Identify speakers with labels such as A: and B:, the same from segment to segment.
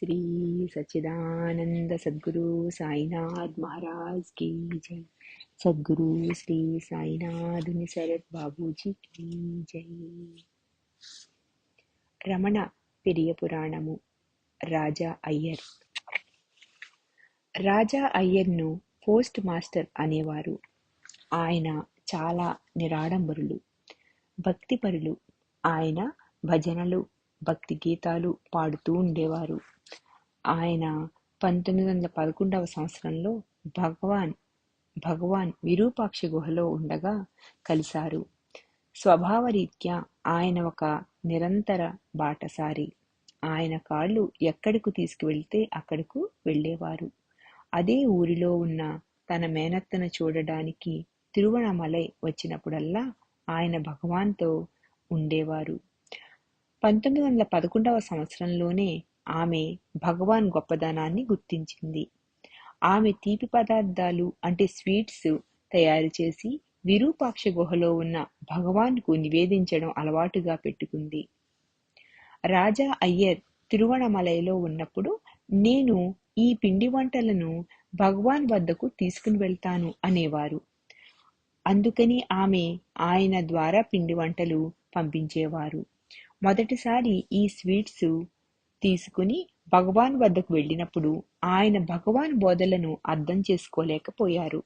A: श्री सच्चिदानंद सद्गुरु साईनाथ महाराज की जय। सद्गुरु श्री साईनाथ निसरत बाबूजी की जय। రమణ పెరియ పురాణము. రాజా అయ్యర్. రాజా అయ్యర్ను పోస్ట్ మాస్టర్ అనేవారు. ఆయన చాలా నిరాడంబరులు, భక్తిపరులు. ఆయన భజనలు, భక్తి గీతాలు పాడుతూ ఉండేవారు. ఆయన 1911వ సంవత్సరంలో భగవాన్ విరూపాక్ష గుహలో ఉండగా కలిశారు. స్వభావరీత్యా ఆయన ఒక నిరంతర బాటసారి. ఆయన కాళ్ళు ఎక్కడకు తీసుకువెళ్తే అక్కడకు వెళ్ళేవారు. అదే ఊరిలో ఉన్న తన మేనత్తను చూడడానికి తిరువణమలై వచ్చినప్పుడల్లా ఆయన భగవాన్తో ఉండేవారు. 1911వ సంవత్సరంలోనే ఆమె భగవాన్ గొప్పదనాన్ని గుర్తించింది. ఆమె తీపి పదార్థాలు అంటే స్వీట్స్ తయారు చేసి విరూపాక్ష గుహలో ఉన్న భగవాన్కు నివేదించడం అలవాటుగా పెట్టుకుంది. రాజా అయ్యర్ తిరువణమలైలో ఉన్నప్పుడు నేను ఈ పిండి వంటలను భగవాన్ వద్దకు తీసుకుని వెళ్తాను అనేవారు. అందుకని ఆమె ఆయన ద్వారా పిండి వంటలు పంపించేవారు. మొదటిసారి ఈ స్వీట్స్ తీసుకుని భగవాన్ వద్దకు వెళ్ళినప్పుడు ఆయన భగవాన్ బోధలను అర్థం చేసుకోలేకపోయారు.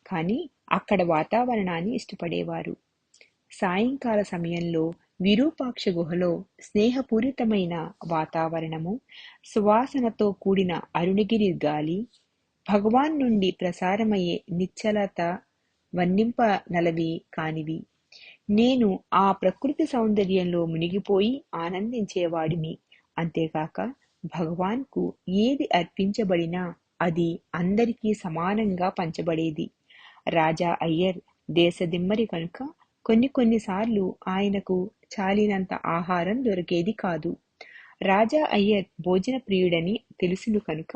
A: కానీ అక్కడ వాతావరణాన్ని ఇష్టపడేవారు. సాయంకాల సమయంలో విరూపాక్ష గుహలో స్నేహపూరితమైన వాతావరణము, సువాసనతో కూడిన అరుణగిరి గాలి, భగవాన్ నుండి ప్రసారమయ్యే నిశ్చలత వర్ణింపనలవి కానివి. నేను ఆ ప్రకృతి సౌందర్యంలో మునిగిపోయి ఆనందించేవాడిని. అంతేకాక భగవాన్కు ఏది అర్పించబడినా అది అందరికీ సమానంగా పంచబడేది. రాజా అయ్యర్ దేశదిమ్మరి కనుక కొన్నిసార్లు ఆయనకు చాలినంత ఆహారం దొరికేది కాదు. రాజా అయ్యర్ భోజన ప్రియుడని తెలుసును కనుక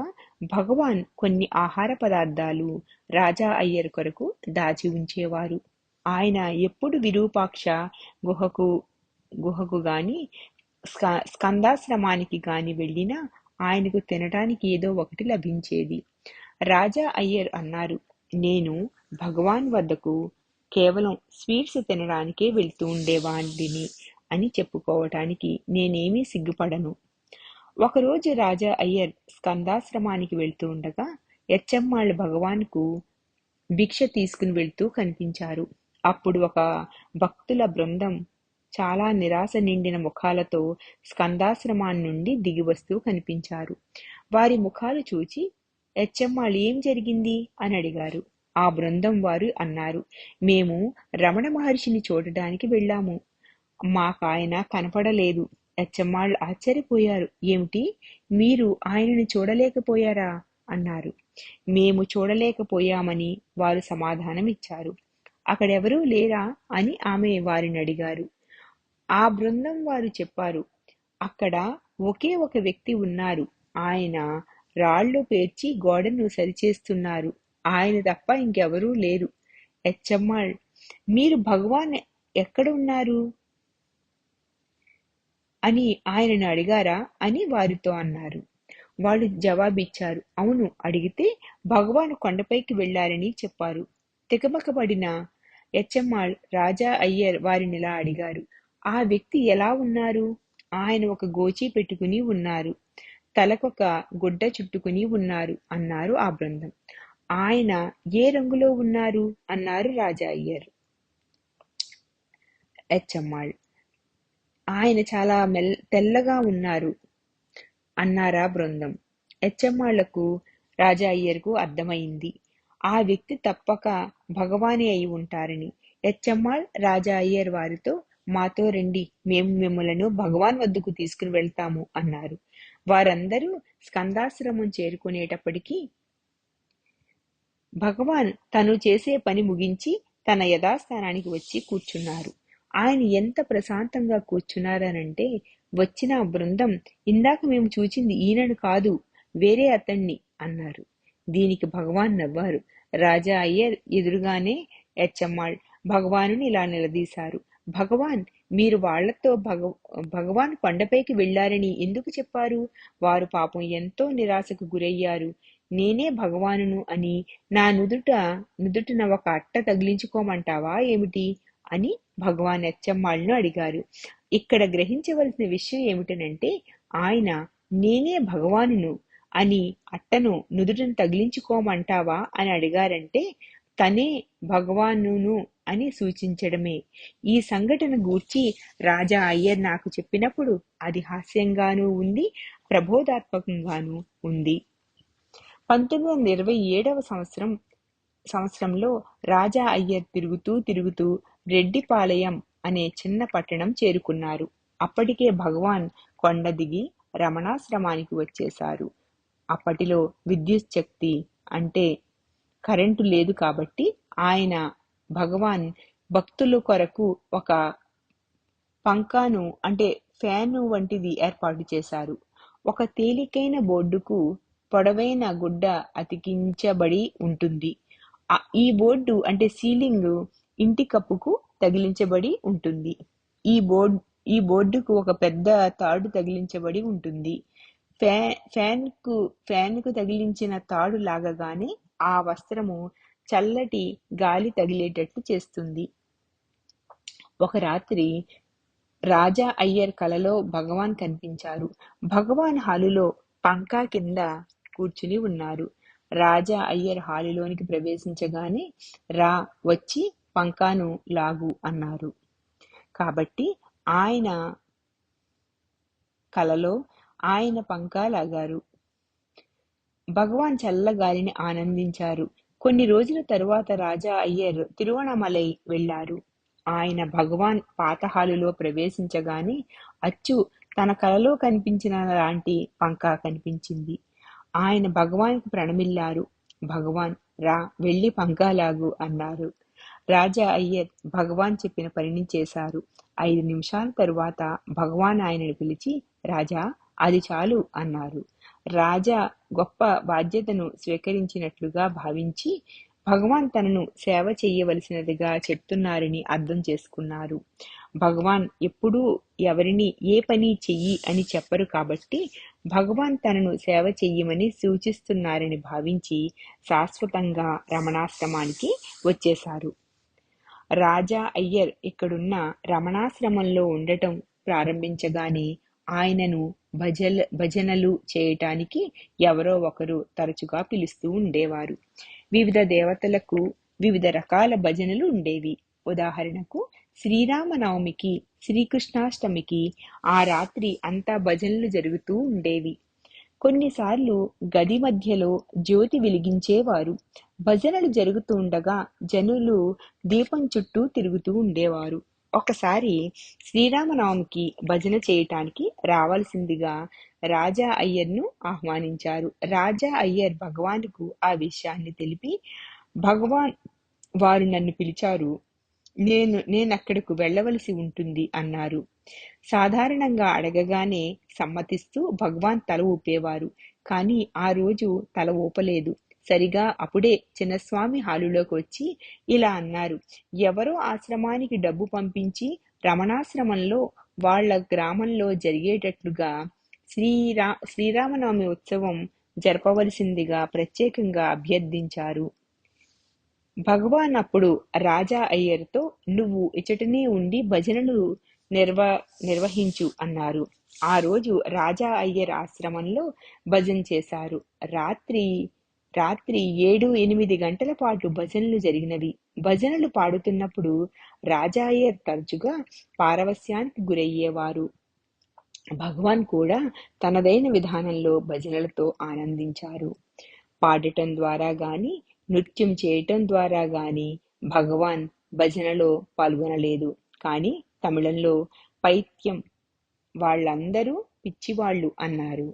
A: భగవాన్ కొన్ని ఆహార పదార్థాలు రాజా అయ్యర్ కొరకు దాచి ఉంచేవారు. ఆయన ఎప్పుడు విరూపాక్ష గుహకు గాని స్కందాశ్రమానికి గాని వెళ్ళినా ఆయనకు తినటానికి ఏదో ఒకటి లభించేది. రాజా అయ్యర్ అన్నారు, నేను భగవాన్ వద్దకు కేవలం స్వీట్స్ తినడానికే వెళ్తూ ఉండేవాడిని అని చెప్పుకోవటానికి నేనేమీ సిగ్గుపడను. ఒకరోజు రాజా అయ్యర్ స్కందాశ్రమానికి వెళ్తూ ఉండగా ఎచ్చమ్మాళ్ళు భగవాన్కు భిక్ష తీసుకుని వెళ్తూ కనిపించారు. అప్పుడు ఒక భక్తుల బృందం చాలా నిరాశ నిండిన ముఖాలతో స్కందాశ్రమాన్ని నుండి దిగి వస్తూ కనిపించారు. వారి ముఖాలు చూచి ఎచ్చమ్మాళ్ళు ఏం జరిగింది అని అడిగారు. ఆ బృందం వారు అన్నారు, మేము రమణ మహర్షిని చూడడానికి వెళ్ళాము. మాకాయన కనపడలేదు. ఎచ్చమ్మాళ్ళు ఆశ్చర్యపోయారు. ఏమిటి, మీరు ఆయనని చూడలేకపోయారా అన్నారు. మేము చూడలేకపోయామని వారు సమాధానం ఇచ్చారు. అక్కడెవరూ లేరా అని ఆమె వారిని అడిగారు. ఆ బృందం వారు చెప్పారు, అక్కడ ఒకే ఒక వ్యక్తి ఉన్నారు. ఆయన రాళ్లు పేర్చి గోడను సరిచేస్తున్నారు. ఆయన తప్ప ఇంకెవరూ లేరు. ఎచ్చమ్మాళ్, మీరు భగవాన్ ఎక్కడ ఉన్నారు అని ఆయనను అడిగారా అని వారితో అన్నారు. వాళ్ళు జవాబిచ్చారు, అవును, అడిగితే భగవాన్ కొండపైకి వెళ్లారని చెప్పారు. తికమకపడిన ఎచ్చమ్మాళ్ రాజా అయ్యర్ వారినిలా అడిగారు, ఆ వ్యక్తి ఎలా ఉన్నారు? ఆయన ఒక గోచి పెట్టుకుని ఉన్నారు, తలకొక గుడ్డ చుట్టుకుని ఉన్నారు అన్నారు ఆ బృందం. ఆయన ఏ రంగులో ఉన్నారు అన్నారు రాజా అయ్యర్. ఎచ్చమ్మాళ్, ఆయన చాలా తెల్లగా ఉన్నారు అన్నారా బృందం. ఎచ్చమ్మాళ్లకు రాజా అయ్యర్కు అర్థమైంది, ఆ వ్యక్తి తప్పక భగవానే అయి ఉంటారని. ఎచ్చమ్మాళ్ రాజా అయ్యర్ వారితో, మాతో రండి, మేము మిమ్మలను భగవాన్ వద్దకు తీసుకుని వెళ్తాము అన్నారు. వారందరూ స్కందాశ్రమం చేరుకునేటప్పటికీ భగవాన్ తను చేసే పని ముగించి తన యథాస్థానానికి వచ్చి కూర్చున్నారు. ఆయన ఎంత ప్రశాంతంగా కూర్చున్నారనంటే వచ్చిన బృందం, ఇందాక మేము చూచింది ఈయనను కాదు, వేరే అతన్ని అన్నారు. దీనికి భగవాన్ నవ్వారు. రాజా అయ్యర్ ఎదురుగానే ఎచ్చమ్మాళ్ భగవానుని ఇలా నిలదీశారు, భగవాన్, మీరు వాళ్లతో భగవాన్ కొండపైకి వెళ్లారని ఎందుకు చెప్పారు? వారు పాపం ఎంతో నిరాశకు గురయ్యారు. నేనే భగవానును అని నా నుదుటిన ఒక అట్ట తగిలించుకోమంటావా ఏమిటి? అని భగవాన్ అచ్చమ్మాళ్ను అడిగారు. ఇక్కడ గ్రహించవలసిన విషయం ఏమిటనంటే, ఆయన నేనే భగవానును అని అట్టను నుదుటిన తగిలించుకోమంటావా అని అడిగారంటే తనే భగవానును అని సూచించడమే. ఈ సంఘటన గూర్చి రాజా అయ్యర్ నాకు చెప్పినప్పుడు అది హాస్యంగానూ ఉంది, ప్రబోధాత్మకంగానూ ఉంది. 1927వ సంవత్సరంలో రాజా అయ్యర్ తిరుగుతూ రెడ్డిపాళయం అనే చిన్న పట్టణం చేరుకున్నారు. అప్పటికే భగవాన్ కొండ దిగి రమణాశ్రమానికి వచ్చేశారు. అప్పటిలో విద్యుత్ శక్తి అంటే కరెంటు లేదు కాబట్టి ఆయన భగవాన్ భక్తుల కొరకు ఒక పంకాను అంటే ఫ్యాను వంటిది ఏర్పాటు చేశారు. ఒక తేలికైన బోర్డుకు పొడవైన గుడ్డ అతికించబడి ఉంటుంది. ఈ బోర్డు అంటే సీలింగ్ ఇంటి కప్పుకు తగిలించబడి ఉంటుంది. ఈ బోర్డుకు ఒక పెద్ద తాడు తగిలించబడి ఉంటుంది. ఫ్యాన్కు తగిలించిన తాడు లాగగానే ఆ వస్త్రము చల్లటి గాలి తగిలేటట్టు చేస్తుంది. ఒక రాత్రి రాజా అయ్యర్ కలలో భగవాన్ కనిపించారు. భగవాన్ హాలులో పంకా కింద కూర్చుని ఉన్నారు. రాజా అయ్యర్ హాలులోనికి ప్రవేశించగానే రా వచ్చి పంకాను లాగు అన్నారు. కాబట్టి ఆయన కలలో ఆయన పంకా లాగారు. భగవాన్ చల్లగాలిని ఆనందించారు. కొన్ని రోజుల తరువాత రాజా అయ్యర్ తిరువణమలై వెళ్లారు. ఆయన భగవాన్ పాత హాలులో ప్రవేశించగానే అచ్చు తన కలలో కనిపించిన లాంటి పంకా కనిపించింది. ఆయన భగవాన్కు ప్రణమిల్లారు. భగవాన్ రా వెళ్ళి పంకాలాగు అన్నారు. రాజా అయ్యర్ భగవాన్ చెప్పిన పనిని చేశారు. 5 నిమిషాల తరువాత భగవాన్ ఆయనను పిలిచి రాజా అది చాలు అన్నారు. రాజా గొప్ప బాధ్యతను స్వీకరించినట్లుగా భావించి భగవాన్ తనను సేవ చెయ్యవలసినదిగా చెప్తున్నారని అర్థం చేసుకున్నారు. భగవాన్ ఎప్పుడూ ఎవరిని ఏ పని చెయ్యి అని చెప్పరు కాబట్టి భగవాన్ తనను సేవ చెయ్యమని సూచిస్తున్నారని భావించి శాశ్వతంగా రమణాశ్రమానికి వచ్చేశారు. రాజా అయ్యర్ ఇక్కడున్న రమణాశ్రమంలో ఉండటం ప్రారంభించగానే ఆయనను భజనలు చేయటానికి ఎవరో ఒకరు తరచుగా పిలుస్తూ ఉండేవారు. వివిధ దేవతలకు వివిధ రకాల భజనలు ఉండేవి. ఉదాహరణకు శ్రీరామనవమికి, శ్రీకృష్ణాష్టమికి ఆ రాత్రి అంతా భజనలు జరుగుతూ ఉండేవి. కొన్నిసార్లు గది మధ్యలో జ్యోతి వెలిగించేవారు. భజనలు జరుగుతుండగా జనులు దీపం చుట్టూ తిరుగుతూ ఉండేవారు. ఒకసారి శ్రీరామనవమికి భజన చేయటానికి రావాల్సిందిగా రాజా అయ్యర్ను ఆహ్వానించారు. రాజా అయ్యర్ భగవాన్కు ఆ విషయాన్ని తెలిపి, భగవాన్ వారు నన్ను పిలిచారు, నేనక్కడకు వెళ్ళవలసి ఉంటుంది అన్నారు. సాధారణంగా అడగగానే సమ్మతిస్తూ భగవాన్ తల ఊపేవారు. కానీ ఆ రోజు తల ఊపలేదు. సరిగా అప్పుడే చిన్నస్వామి హాలులోకి వచ్చి ఇలా అన్నారు. ఎవరో ఆశ్రమానికి డబ్బు పంపించి రమణాశ్రమంలో వాళ్ల గ్రామంలో జరిగేటట్లుగా శ్రీరామనవమి ఉత్సవం జరపవలసిందిగా ప్రత్యేకంగా అభ్యర్థించారు. భగవాన్ అప్పుడు రాజా అయ్యర్తో నువ్వు ఇచటనే ఉండి భజనలు నిర్వహించు అన్నారు. ఆ రోజు రాజా అయ్యర్ ఆశ్రమంలో భజన చేశారు. రాత్రి 7-8 గంటల పాటు భజనలు జరిగినవి. భజనలు పాడుతున్నప్పుడు రాజా అయ్యర్ తరచుగా పారవస్యానికి గురయ్యేవారు. భగవాన్ కూడా తనదైన విధానంలో భజనలతో ఆనందించారు. పాడటం ద్వారా గాని, నృత్యం చేయటం ద్వారా గాని భగవాన్ భజనలో పాల్గొనలేదు. కానీ తమిళంలో పైత్యం వాళ్ళందరూ పిచ్చివాళ్ళు అన్నారు.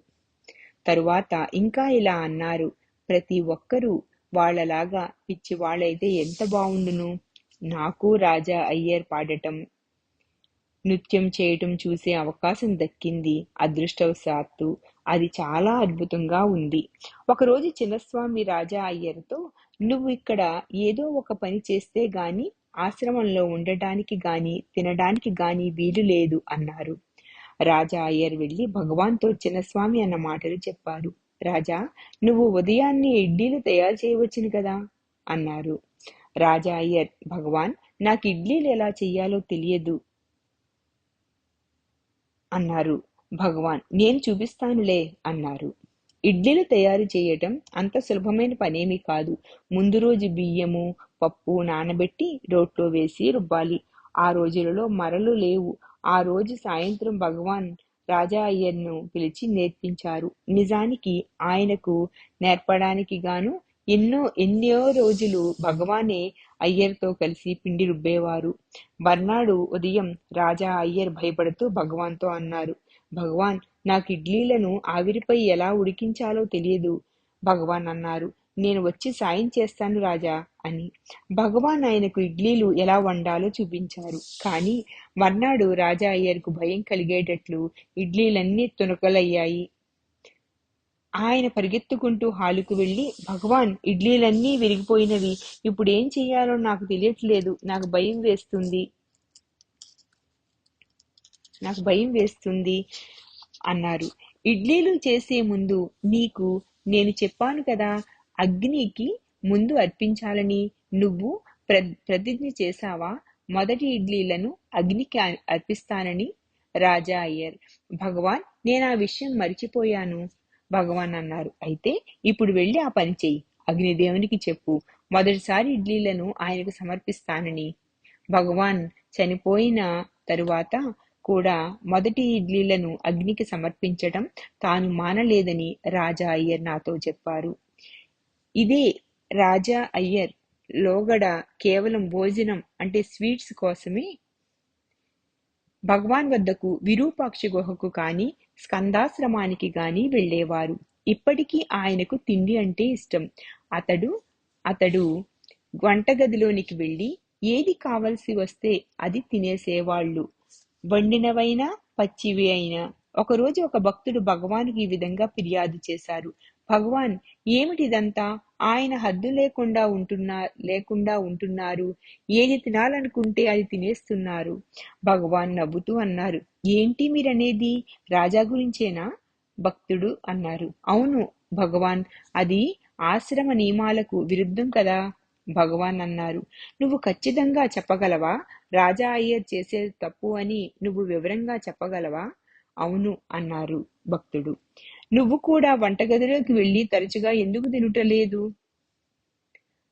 A: తరువాత ఇంకా ఇలా అన్నారు, ప్రతి ఒక్కరూ వాళ్ళలాగా పిచ్చివాళ్ళైతే ఎంత బావుండును. నాకు రాజా అయ్యర్ పాడటం, నృత్యం చేయటం చూసే అవకాశం దక్కింది. అదృష్టవశాత్తు అది చాలా అద్భుతంగా ఉంది. ఒకరోజు చిన్నస్వామి రాజా అయ్యర్తో నువ్వు ఇక్కడ ఏదో ఒక పని చేస్తే గాని ఆశ్రమంలో ఉండటానికి గాని తినడానికి గాని వీలు లేదు అన్నారు. రాజా అయ్యర్ వెళ్లి భగవాన్తో చిన్నస్వామి అన్న మాటలు చెప్పారు. రాజా, నువ్వు ఉదయాన్నే ఇడ్లీలు తయారు చేయవచ్చును కదా అన్నారు. రాజా అయ్యర్, భగవాన్, నాకు ఇడ్లీలు ఎలా చెయ్యాలో తెలియదు అన్నారు. భగవాన్, నేను చూపిస్తానులే అన్నారు. ఇడ్లీలు తయారు చేయటం అంత సులభమైన పనేమీ కాదు. ముందు రోజు బియ్యము, పప్పు నానబెట్టి రోట్లో వేసి రుబ్బాలి. ఆ రోజులలో మరలు లేవు. ఆ రోజు సాయంత్రం భగవాన్ రాజా అయ్యర్ను పిలిచి నేర్పించారు. నిజానికి ఆయనకు నేర్పడానికి గాను ఎన్నో రోజులు భగవానే అయ్యర్తో కలిసి పిండి రుబ్బేవారు. మర్నాడు ఉదయం రాజా అయ్యర్ భయపడుతూ భగవాన్తో అన్నారు. భగవాన్, నాకు ఇడ్లీలను ఆవిరిపై ఎలా ఉడికించాలో తెలియదు. భగవాన్ అన్నారు, నేను వచ్చి సాయం చేస్తాను రాజా అని. భగవాన్ ఆయనకు ఇడ్లీలు ఎలా వండాలో చూపించారు. కానీ మర్నాడు రాజా అయ్యర్కు భయం కలిగేటట్లు ఇడ్లీలన్నీ తునకలయ్యాయి. ఆయన పరిగెత్తుకుంటూ హాలుకు వెళ్లి, భగవాన్, ఇడ్లీలన్నీ విరిగిపోయినవి. ఇప్పుడేం చెయ్యాలో నాకు తెలియట్లేదు. నాకు భయం వేస్తుంది అన్నారు. ఇడ్లీలు చేసే ముందు నీకు నేను చెప్పాను కదా, అగ్నికి ముందు అర్పించాలని. నువ్వు ప్రతిజ్ఞ చేశావా? మొదటి ఇడ్లీలను అగ్నికి అర్పిస్తానని. రాజా అయ్యర్, భగవాన్, నేను ఆ విషయం మరిచిపోయాను. భగవాన్ అన్నారు, అయితే ఇప్పుడు వెళ్ళి ఆ పని చెయ్యి. అగ్నిదేవునికి చెప్పు, మొదటిసారి ఇడ్లీలను ఆయనకు సమర్పిస్తానని. భగవాన్ చనిపోయిన తరువాత కూడా మొదటి ఇడ్లీలను అగ్నికి సమర్పించటం తాను మానలేదని రాజా అయ్యర్ నాతో చెప్పారు. ఇదే రాజా అయ్యర్ లోగడ కేవలం భోజనం అంటే స్వీట్స్ కోసమే భగవాన్ వద్దకు విరూపాక్ష గుహకు కాని స్కందాశ్రమానికి గాని వెళ్ళేవారు. ఇప్పటికీ ఆయనకు తిండి అంటే ఇష్టం. అతడు వంటగదిలోనికి వెళ్ళి ఏది కావలసి వస్తే అది తినేసేవాళ్ళు, వండినవైనా పచ్చివి అయినా. ఒకరోజు ఒక భక్తుడు భగవానుకి ఈ విధంగా ఫిర్యాదు చేశారు. భగవాన్, ఏమిటిదంతా? ఆయన హద్దు లేకుండా ఉంటున్నారు. ఏది తినాలనుకుంటే అది తినేస్తున్నారు. భగవాన్ నవ్వుతూ అన్నారు, ఏంటి మీరనేది? రాజా గురించేనా? భక్తుడు అన్నారు, అవును భగవాన్, అది ఆశ్రమ నియమాలకు విరుద్ధం కదా. భగవాన్ అన్నారు, నువ్వు ఖచ్చితంగా చెప్పగలవా? రాజా అయ్యర్ చేసేది తప్పు అని నువ్వు వివరంగా చెప్పగలవా? అవును అన్నారు భక్తుడు. నువ్వు కూడా వంటగదిలోకి వెళ్ళి తరచుగా ఎందుకు తినుటలేదు?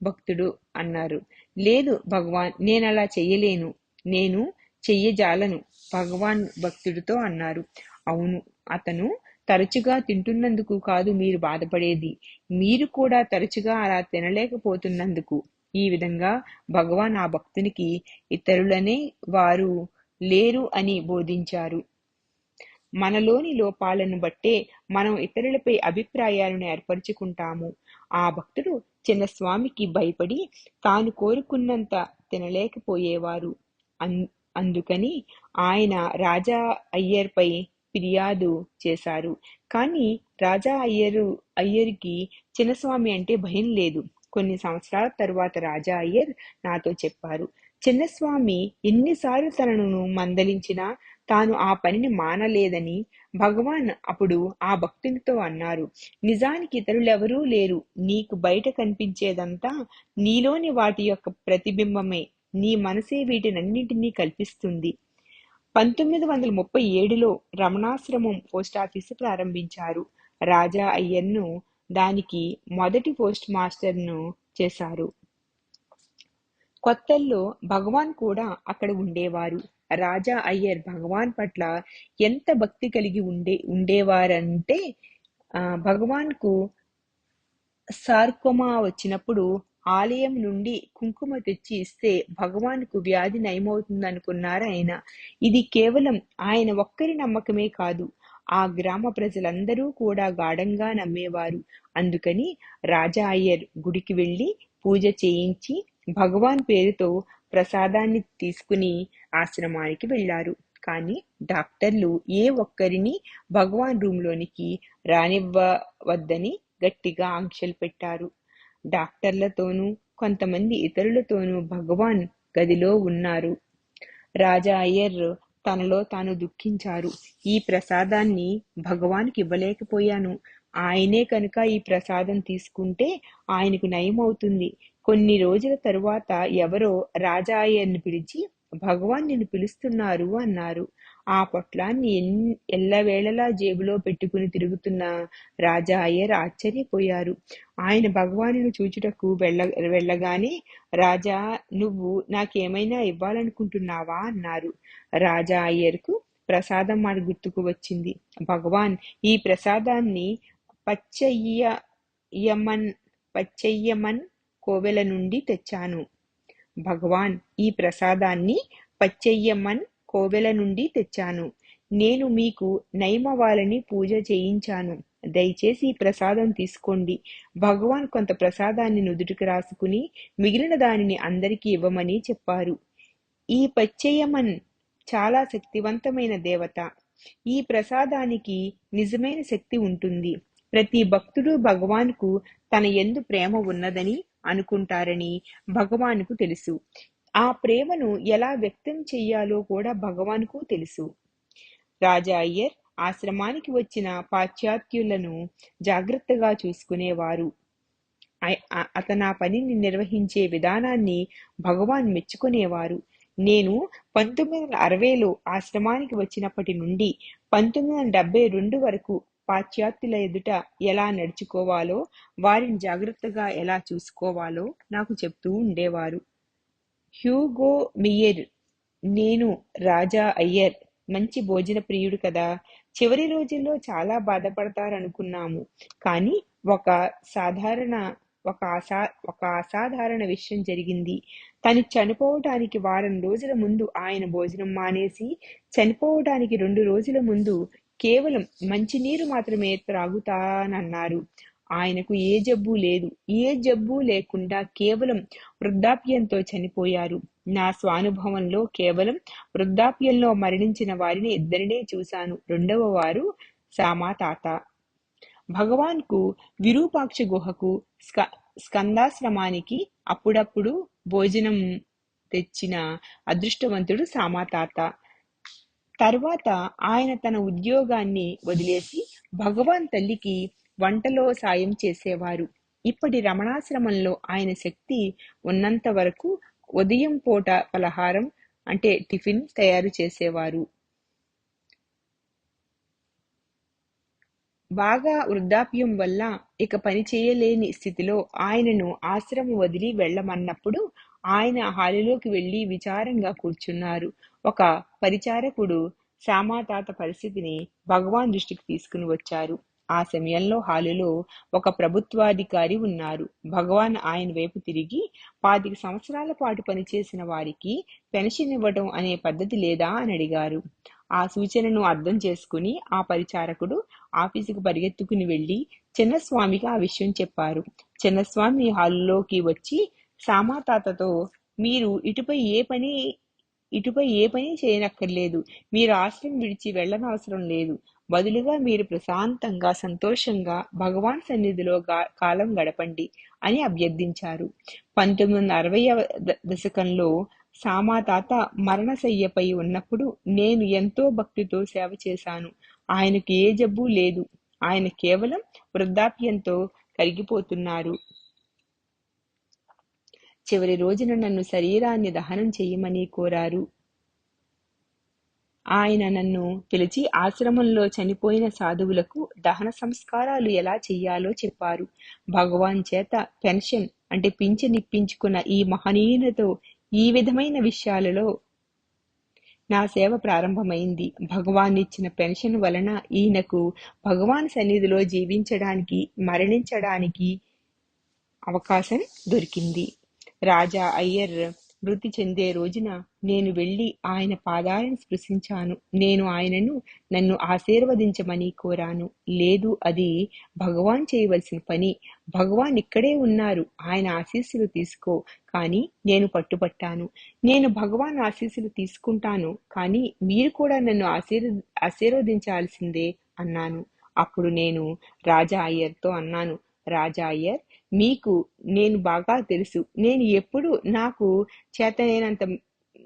A: భక్తుడు అన్నారు, లేదు భగవాన్, నేనలా చెయ్యలేను, నేను చెయ్యజాలను. భగవాన్ భక్తుడితో అన్నారు, అవును, అతను తరచుగా తింటున్నందుకు కాదు మీరు బాధపడేది, మీరు కూడా తరచుగా అలా తినలేకపోతున్నందుకు. ఈ విధంగా భగవాన్ ఆ భక్తునికి ఇతరులనే వారు లేరు అని బోధించారు. మనలోని లోపాలను బట్టే మనం ఇతరులపై అభిప్రాయాలను ఏర్పరచుకుంటాము. ఆ భక్తుడు చిన్నస్వామికి భయపడి తాను కోరుకున్నంత తినలేకపోయేవారు. అందుకని ఆయన రాజా అయ్యర్పై ఫిర్యాదు చేశారు. కానీ రాజా అయ్యర్కి చిన్నస్వామి అంటే భయం లేదు. కొన్ని సంవత్సరాల తరువాత రాజా అయ్యర్ నాతో చెప్పారు, చిన్నస్వామి ఎన్నిసార్లు తనను మందలించినా తాను ఆ పనిని మానలేదని. భగవాన్ అప్పుడు ఆ భక్తునితో అన్నారు, నిజానికి ఇతరులెవరూ లేరు. నీకు బయట కనిపించేదంతా నీలోని వాటి యొక్క ప్రతిబింబమే. నీ మనసే వీటినన్నింటినీ కల్పిస్తుంది. 1937లో రమణాశ్రమం పోస్టాఫీసు ప్రారంభించారు. రాజా అయ్యర్ను దానికి మొదటి పోస్ట్ మాస్టర్ను చేశారు. కొత్తల్లో భగవాన్ కూడా అక్కడ ఉండేవారు. రాజా అయ్యర్ భగవాన్ పట్ల ఎంత భక్తి కలిగి ఉండేవారంటే భగవాన్కు సార్కోమా వచ్చినప్పుడు ఆలయం నుండి కుంకుమ తెచ్చి ఇస్తే భగవాన్కు వ్యాధి నయమవుతుందనుకున్నారు ఆయన. ఇది కేవలం ఆయన ఒక్కరి నమ్మకమే కాదు, ఆ గ్రామ ప్రజలందరూ కూడా గాఢంగా నమ్మేవారు. అందుకని రాజా అయ్యర్ గుడికి వెళ్లి పూజ చేయించి భగవాన్ పేరుతో ప్రసాదాన్ని తీసుకుని ఆశ్రమానికి వెళ్లారు. కానీ డాక్టర్లు ఏ ఒక్కరిని భగవాన్ రూంలోనికి రానివ్వవద్దని గట్టిగా ఆంక్షలు పెట్టారు. డాక్టర్లతోనూ కొంతమంది ఇతరులతోనూ భగవాన్ గదిలో ఉన్నారు. రాజా అయ్యర్ తనలో తాను దుఃఖించారు. ఈ ప్రసాదాన్ని భగవాన్కి ఇవ్వలేకపోయాను. ఆయనే కనుక ఈ ప్రసాదం తీసుకుంటే ఆయనకు నయమవుతుంది. కొన్ని రోజుల తరువాత ఎవరో రాజా అయ్యర్ని పిలిచి భగవాన్ నిన్ను పిలుస్తున్నారు అన్నారు. ఆ పొట్లాన్ని ఎల్లవేళలా జేబులో పెట్టుకుని తిరుగుతున్న రాజా అయ్యర్ ఆశ్చర్యపోయారు. ఆయన భగవానుని చూచుటకు వెళ్ళగానే, రాజా, నువ్వు నాకేమైనా ఇవ్వాలనుకుంటున్నావా అన్నారు. రాజా అయ్యర్కు ప్రసాదం మాట గుర్తుకు వచ్చింది. భగవాన్, ఈ ప్రసాదాన్ని పచ్చయ్యమన్ కోవెల నుండి తెచ్చాను. భగవాన్, ఈ ప్రసాదాన్ని పచ్చయ్యమ్మన్ కోవెల నుండి తెచ్చాను. నేను మీకు నయమవ్వాలని పూజ చేయించాను. దయచేసి ఈ ప్రసాదం తీసుకోండి. భగవాన్ కొంత ప్రసాదాన్ని నుదుటికి రాసుకుని మిగిలిన దానిని అందరికీ ఇవ్వమని చెప్పారు. ఈ పచ్చయ్యమన్ చాలా శక్తివంతమైన దేవత. ఈ ప్రసాదానికి నిజమైన శక్తి ఉంటుంది. ప్రతి భక్తుడు భగవాన్కు తన యందు ప్రేమ ఉన్నదని అనుకుంటారని భగవాన్కు తెలుసు. ఆ ప్రేమను ఎలా వ్యక్తం చెయ్యాలో కూడా భగవాన్కు తెలుసు. రాజా అయ్యర్ ఆశ్రమానికి వచ్చిన పాశ్చాత్యులను జాగ్రత్తగా చూసుకునేవారు. అతను ఆ పనిని నిర్వహించే విధానాన్ని భగవాన్ మెచ్చుకునేవారు. నేను 1960లో ఆశ్రమానికి వచ్చినప్పటి నుండి 1972 వరకు పాశ్చాత్యుల ఎదుట ఎలా నడుచుకోవాలో, వారిని జాగ్రత్తగా ఎలా చూసుకోవాలో నాకు చెప్తూ ఉండేవారు. హ్యూగో మియర్, నేను రాజా అయ్యర్ మంచి భోజన ప్రియుడు కదా. చివరి రోజుల్లో చాలా బాధపడతారనుకున్నాము. కానీ ఒక అసాధారణ విషయం జరిగింది. తను చనిపోవటానికి వారం రోజుల ముందు ఆయన భోజనం మానేసి, చనిపోవటానికి 2 రోజుల ముందు కేవలం మంచినీరు మాత్రమే త్రాగుతానన్నారు. ఆయనకు ఏ జబ్బు లేదు. ఏ జబ్బు లేకుండా కేవలం వృద్ధాప్యంతో చనిపోయారు. నా స్వానుభవంలో కేవలం వృద్ధాప్యంలో మరణించిన వారిని 2 చూశాను. 2వ వారు సామా తాత. భగవాన్కు విరూపాక్ష గుహకు స్కందాశ్రమానికి అప్పుడప్పుడు భోజనం తెచ్చిన అదృష్టవంతుడు సామా తాత. తర్వాత ఆయన తన ఉద్యోగాన్ని వదిలేసి భగవాన్ తల్లికి వంటలో సాయం చేసేవారు. ఇప్పటి రమణాశ్రమంలో ఆయన శక్తి ఉన్నంత వరకు ఉదయం పూట పలహారం అంటే టిఫిన్ తయారు చేసేవారు. బాగా వృద్ధాప్యం వల్ల ఇక పని చేయలేని స్థితిలో ఆయనను ఆశ్రమం వదిలి వెళ్ళమన్నప్పుడు ఆయన హాలులోకి వెళ్లి విచారంగా కూర్చున్నారు. ఒక పరిచారకుడు శ్యామాతాత పరిస్థితిని భగవాన్ దృష్టికి తీసుకుని వచ్చారు. ఆ సమయంలో హాలులో ఒక ప్రభుత్వాధికారి ఉన్నారు. భగవాన్ ఆయన వైపు తిరిగి, 25 సంవత్సరాల పాటు పనిచేసిన వారికి పెన్షన్ ఇవ్వడం అనే పద్ధతి లేదా అని అడిగారు. ఆ సూచనను అర్థం చేసుకుని ఆ పరిచారకుడు ఆఫీసుకు పరిగెత్తుకుని వెళ్లి చిన్నస్వామికి ఆ విషయం చెప్పారు. చిన్నస్వామి హాలులోకి వచ్చి సామాతాతతో, మీరు ఇటుపై ఏ పని చేయనక్కర్లేదు. మీరు ఆశ్రమం విడిచి వెళ్ళనవసరం లేదు. బదులుగా మీరు ప్రశాంతంగా సంతోషంగా భగవాన్ సన్నిధిలో కాలం గడపండి అని అభ్యర్థించారు. 1960వ దశకంలో సామాతాత మరణశయ్యపై ఉన్నప్పుడు నేను ఎంతో భక్తితో సేవ చేశాను. ఆయనకు ఏ జబ్బు లేదు. ఆయన కేవలం వృద్ధాప్యంతో కరిగిపోతున్నారు. చివరి రోజున నన్ను శరీరాన్ని దహనం చెయ్యమని కోరారు. ఆయన నన్ను పిలిచి ఆశ్రమంలో చనిపోయిన సాధువులకు దహన సంస్కారాలు ఎలా చెయ్యాలో చెప్పారు. భగవాన్ చేత పెన్షన్ అంటే పింఛనిప్పించుకున్న ఈ మహనీయులతో ఈ విధమైన విషయాలలో నా సేవ ప్రారంభమైంది. భగవాన్ ఇచ్చిన పెన్షన్ వలన ఈయనకు భగవాన్ సన్నిధిలో జీవించడానికి, మరణించడానికి అవకాశం దొరికింది. రాజా అయ్యర్ మృతి చెందే రోజున నేను వెళ్లి ఆయన పాదాలను స్పృశించాను. నేను ఆయనను నన్ను ఆశీర్వదించమని కోరాను. లేదు, అది భగవాన్ చేయవలసిన పని. భగవాన్ ఇక్కడే ఉన్నారు, ఆయన ఆశీస్సులు తీసుకో. కానీ నేను పట్టుపట్టాను. నేను భగవాన్ ఆశీస్సులు తీసుకుంటాను, కానీ మీరు కూడా నన్ను ఆశీర్వదించాల్సిందే అన్నాను. అప్పుడు నేను రాజా అయ్యర్తో అన్నాను, రాజా అయ్యర్, మీకు నేను బాగా తెలుసు. నేను ఎప్పుడు నాకు చేతనైనంత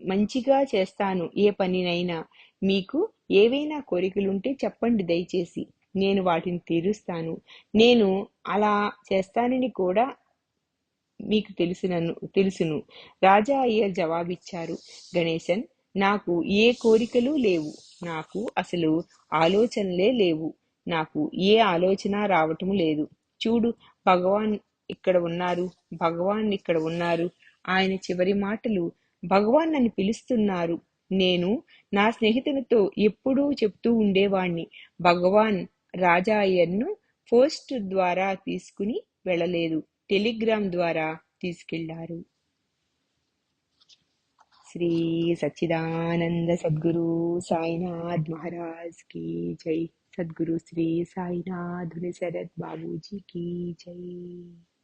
A: మంచిగా చేస్తాను ఏ పనినైనా. మీకు ఏవైనా కోరికలుంటే చెప్పండి దయచేసి. నేను వాటిని తీరుస్తాను. నేను అలా చేస్తానని కూడా మీకు తెలుసును. రాజా అయ్యర్ జవాబిచ్చారు. గణేశన్, నాకు ఏ కోరికలు లేవు. నాకు అసలు ఆలోచనలే లేవు. నాకు ఏ ఆలోచన రావటం లేదు. చూడు, భగవాన్ ఇక్కడ ఉన్నారు. భగవాన్ ఇక్కడ ఉన్నారు. ఆయన చివరి మాటలు, భగవాన్ నన్ను పిలుస్తున్నారు. నేను నా స్నేహితునితో ఎప్పుడూ చెప్తూ ఉండేవాణ్ణి, భగవాన్ రాజా అయ్యర్ను పోస్ట్ ద్వారా తీసుకుని వెళ్ళలేదు, టెలిగ్రామ్ ద్వారా తీసుకెళ్లారు. శ్రీ సచ్చిదానంద సద్గురు సాయినాథ్ మహారాజ్ की जय. सद्गुरु श्री साईनाथ शरद बाबू जी की जय.